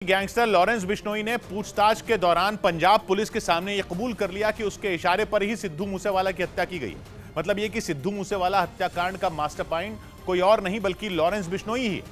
Gangster Lawrence Bishnoi ने पूछताछ के दौरान पंजाब पुलिस के सामने यह कबूल कर लिया कि उसके इशारे पर ही सिद्धू मूसेवाला की हत्या की गई। मतलब यह कि सिद्धू मूसेवाला हत्याकांड का मास्टरमाइंड कोई और नहीं बल्कि लॉरेंस बिश्नोई ही है,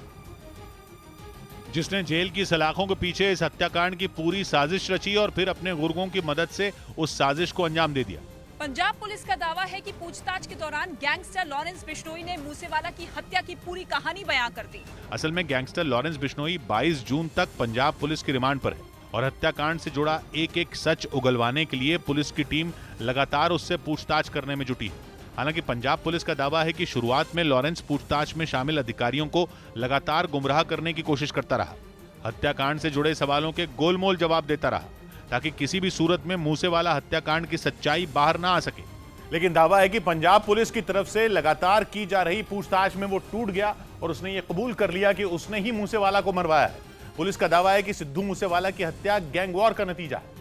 जिसने जेल की सलाखों के पीछे इस हत्याकांड की पूरी साजिश रची और फिर अपने गुर्गों की मदद से उस साजिश को अंजाम दे दिया। पंजाब पुलिस का दावा है कि पूछताछ के दौरान गैंगस्टर लॉरेंस बिश्नोई ने मूसेवाला की हत्या की पूरी कहानी बयां कर दी। असल में गैंगस्टर लॉरेंस बिश्नोई 22 जून तक पंजाब पुलिस की रिमांड पर है और हत्याकांड से जुड़ा एक एक सच उगलवाने के लिए पुलिस की टीम लगातार उससे पूछताछ करने में जुटी है। हालांकि पंजाब पुलिस का दावा है कि शुरुआत में लॉरेंस पूछताछ में शामिल अधिकारियों को लगातार गुमराह करने की कोशिश करता रहा, हत्याकांड से जुड़े सवालों के गोलमोल जवाब देता रहा ताकि किसी भी सूरत में मूसेवाला हत्याकांड की सच्चाई बाहर ना आ सके। लेकिन दावा है कि पंजाब पुलिस की तरफ से लगातार की जा रही पूछताछ में वो टूट गया और उसने ये कबूल कर लिया कि उसने ही मूसेवाला को मरवाया है। पुलिस का दावा है कि सिद्धू मूसेवाला की हत्या गैंग वॉर का नतीजा है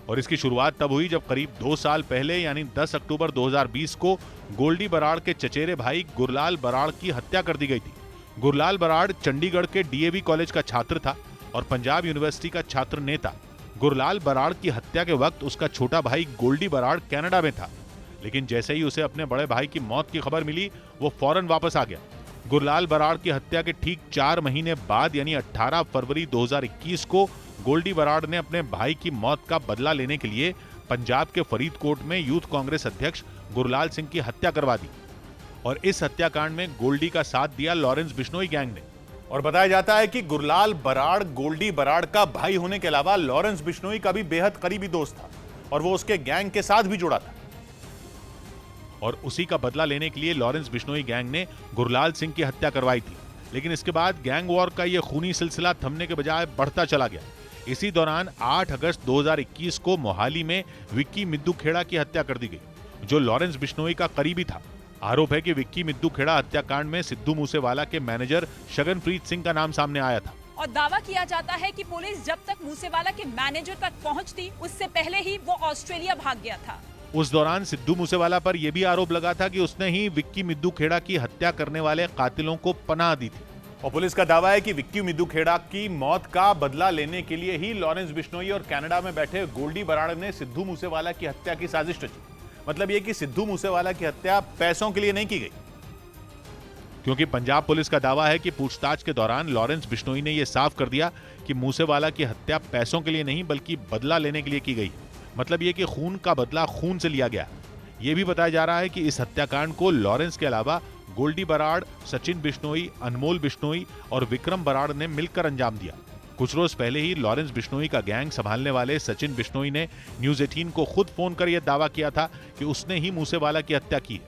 और इसकी शुरुआत तब हुई जब करीब 2 साल पहले यानी 10 अक्टूबर 2020 को गोल्डी बराड़ के चचेरे भाई गुरलाल बराड़ की हत्या कर दी गई थी। गुरलाल बराड़ चंडीगढ़ के डीएवी कॉलेज का छात्र था और पंजाब यूनिवर्सिटी का छात्र नेता। गुरलाल बराड़ की हत्या के वक्त उसका छोटा भाई गोल्डी बराड़ कनाडा में था, लेकिन जैसे ही उसे अपने बड़े भाई की मौत की खबर मिली वो फौरन वापस आ गया। गुरलाल बराड़ की हत्या के ठीक 4 महीने बाद यानी 18 फरवरी 2021 को गोल्डी बराड़ ने अपने भाई की मौत का बदला लेने के लिए पंजाब के फरीदकोट में यूथ कांग्रेस अध्यक्ष गुरलाल सिंह की हत्या करवा दी और इस हत्याकांड में गोल्डी का साथ दिया लॉरेंस बिश्नोई गैंग ने। और बताया जाता है कि गुरलाल बराड़ गोल्डी बराड़ का भाई होने के अलावा लॉरेंस बिश्नोई का भी बेहद करीबी दोस्त था और वो उसके गैंग के साथ भी जुड़ा था और उसी का बदला लेने के लिए लॉरेंस बिश्नोई गैंग ने गुरलाल सिंह की हत्या करवाई थी। लेकिन इसके बाद गैंग वॉर का यह खूनी सिलसिला थमने के बजाय बढ़ता चला गया। इसी दौरान 8 अगस्त 2021 को मोहाली में विक्की मिद्दू खेड़ा की हत्या कर दी गई, जो लॉरेंस बिश्नोई का करीबी था। आरोप है कि विक्की मिद्दू खेड़ा हत्याकांड में सिद्धू मूसेवाला के मैनेजर शगनप्रीत सिंह का नाम सामने आया था और दावा किया जाता है कि पुलिस जब तक मूसेवाला के मैनेजर तक पहुंचती उससे पहले ही वो ऑस्ट्रेलिया भाग गया था। उस दौरान सिद्धू मूसेवाला पर यह भी आरोप लगा था कि उसने ही विक्की मिद्दू खेड़ा की हत्या करने वाले कातिलों को पनाह दी थी और पुलिस का दावा है कि विक्की मिद्दू खेड़ा की मौत का बदला लेने के लिए ही लॉरेंस बिश्नोई और कनाडा में बैठे गोल्डी बराड़ ने सिद्धू मूसेवाला की हत्या की साजिश रची। मतलब यह कि सिद्धू मूसेवाला की हत्या पैसों के लिए नहीं की गई, क्योंकि पंजाब पुलिस का दावा है कि पूछताछ के दौरान लॉरेंस बिश्नोई ने यह साफ कर दिया कि मूसेवाला की हत्या पैसों के लिए नहीं बल्कि बदला लेने के लिए की गई। मतलब यह कि खून का बदला खून से लिया गया। यह भी बताया जा रहा है कि इस हत्याकांड को लॉरेंस के अलावा गोल्डी बराड़, सचिन बिश्नोई, अनमोल बिश्नोई और विक्रम बराड़ ने मिलकर अंजाम दिया। कुछ रोज पहले ही लॉरेंस बिश्नोई का गैंग संभालने वाले सचिन बिश्नोई ने न्यूज़ 18 को खुद फोन कर यह दावा किया था कि उसने ही मूसेवाला की हत्या की है।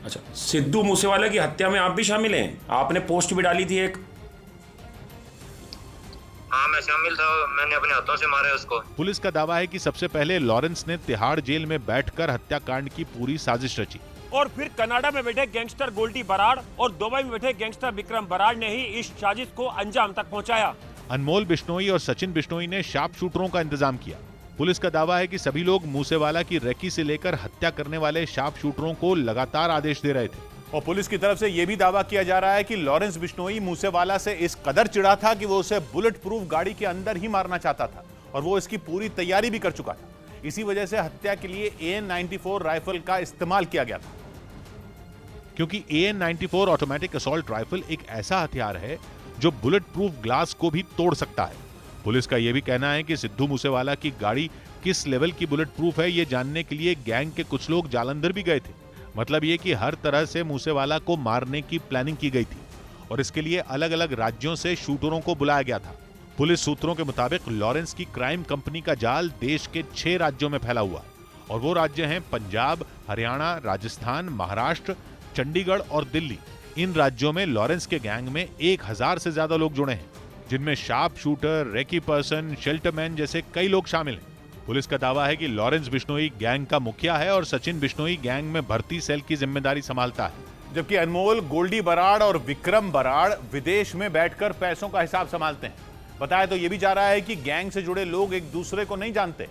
अच्छा, सिद्धू मूसेवाला की हत्या में आप भी शामिल हैं? आपने पोस्ट भी डाली थी एक। हाँ, मैं शामिल था, मैंने अपने हाथों से मारा उसको। पुलिस का दावा है कि सबसे पहले लॉरेंस ने तिहाड़ जेल में बैठकर हत्याकांड की पूरी साजिश रची और फिर कनाडा में बैठे गैंगस्टर गोल्डी बराड़ और दुबई में बैठे गैंगस्टर विक्रम बराड़ ने ही इस साजिश को अंजाम तक पहुंचाया। अनमोल बिश्नोई और सचिन बिश्नोई ने शार्प शूटरों का इंतजाम किया। पुलिस का दावा है कि सभी लोग मूसेवाला की रेकी से लेकर हत्या करने वाले शार्प शूटरों को लगातार आदेश दे रहे थे और पुलिस की तरफ से यह भी दावा किया जा रहा है कि लॉरेंस बिश्नोई मूसेवाला से इस कदर चिढ़ा था कि वो उसे बुलेट प्रूफ गाड़ी के अंदर ही मारना चाहता था और वो इसकी पूरी तैयारी भी कर चुका था। इसी वजह से हत्या के लिए AN-94 राइफल का इस्तेमाल किया गया था, क्योंकि AN-94 ऑटोमेटिक असॉल्ट राइफल एक ऐसा हथियार है जो बुलेट प्रूफ ग्लास को भी तोड़ सकता है। पुलिस का यह भी कहना है कि सिद्धू मूसेवाला की गाड़ी किस लेवल की बुलेट प्रूफ है ये जानने के लिए गैंग के कुछ लोग जालंधर भी गए थे। मतलब ये कि हर तरह से मूसेवाला को मारने की प्लानिंग की गई थी और इसके लिए अलग अलग राज्यों से शूटरों को बुलाया गया था। पुलिस सूत्रों के मुताबिक लॉरेंस की क्राइम कंपनी का जाल देश के 6 राज्यों में फैला हुआ और वो राज्य हैं पंजाब, हरियाणा, राजस्थान, महाराष्ट्र, चंडीगढ़ और दिल्ली। इन राज्यों में लॉरेंस के गैंग में 1000 से ज्यादा लोग जुड़े हैं, जिनमें शार्प शूटर, रेकी पर्सन, शेल्टरमैन जैसे कई लोग शामिल हैं। पुलिस का दावा है कि लॉरेंस बिश्नोई गैंग का मुखिया है और सचिन बिश्नोई गैंग में भर्ती सेल की जिम्मेदारी संभालता है, जबकि अनमोल, गोल्डी बराड़ और विक्रम बराड़ विदेश में बैठकर पैसों का हिसाब संभालते हैं। बताया तो यह भी जा रहा है कि गैंग से जुड़े लोग एक दूसरे को नहीं जानते,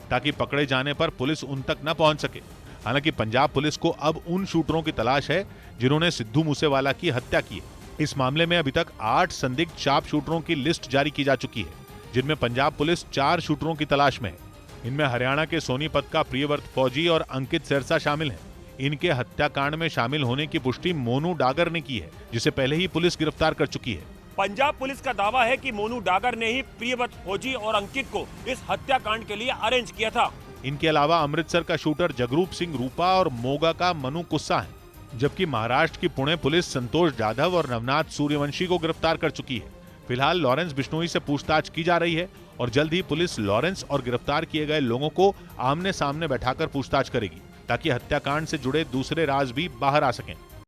ताकि पकड़े जाने पर पुलिस उन तक न पहुंच सके। हालांकि पंजाब पुलिस को अब उन शूटरों की तलाश है जिन्होंने सिद्धू मूसेवाला की हत्या की है इस मामले में अभी तक 8 संदिग्ध शार्प शूटरों की लिस्ट जारी की जा चुकी है, जिनमें पंजाब पुलिस 4 शूटरों की तलाश में है। इनमें हरियाणा के सोनीपत का प्रियव्रत फौजी और अंकित सिरसा शामिल हैं। इनके हत्याकांड में शामिल होने की पुष्टि मोनू डागर ने की है, जिसे पहले ही पुलिस गिरफ्तार कर चुकी है। पंजाब पुलिस का दावा है कि मोनू डागर ने ही प्रियव्रत फौजी और अंकित को इस हत्याकांड के लिए अरेंज किया था। इनके अलावा अमृतसर का शूटर जगरूप सिंह रूपा और मोगा का मनु कुस्सा है, जबकि महाराष्ट्र की पुणे पुलिस संतोष जाधव और नवनाथ सूर्यवंशी को गिरफ्तार कर चुकी है। फिलहाल लॉरेंस बिश्नोई से पूछताछ की जा रही है और जल्द ही पुलिस लॉरेंस और गिरफ्तार किए गए लोगों को आमने सामने बैठाकर पूछताछ करेगी, ताकि हत्याकांड से जुड़े दूसरे राज भी बाहर आ सकें।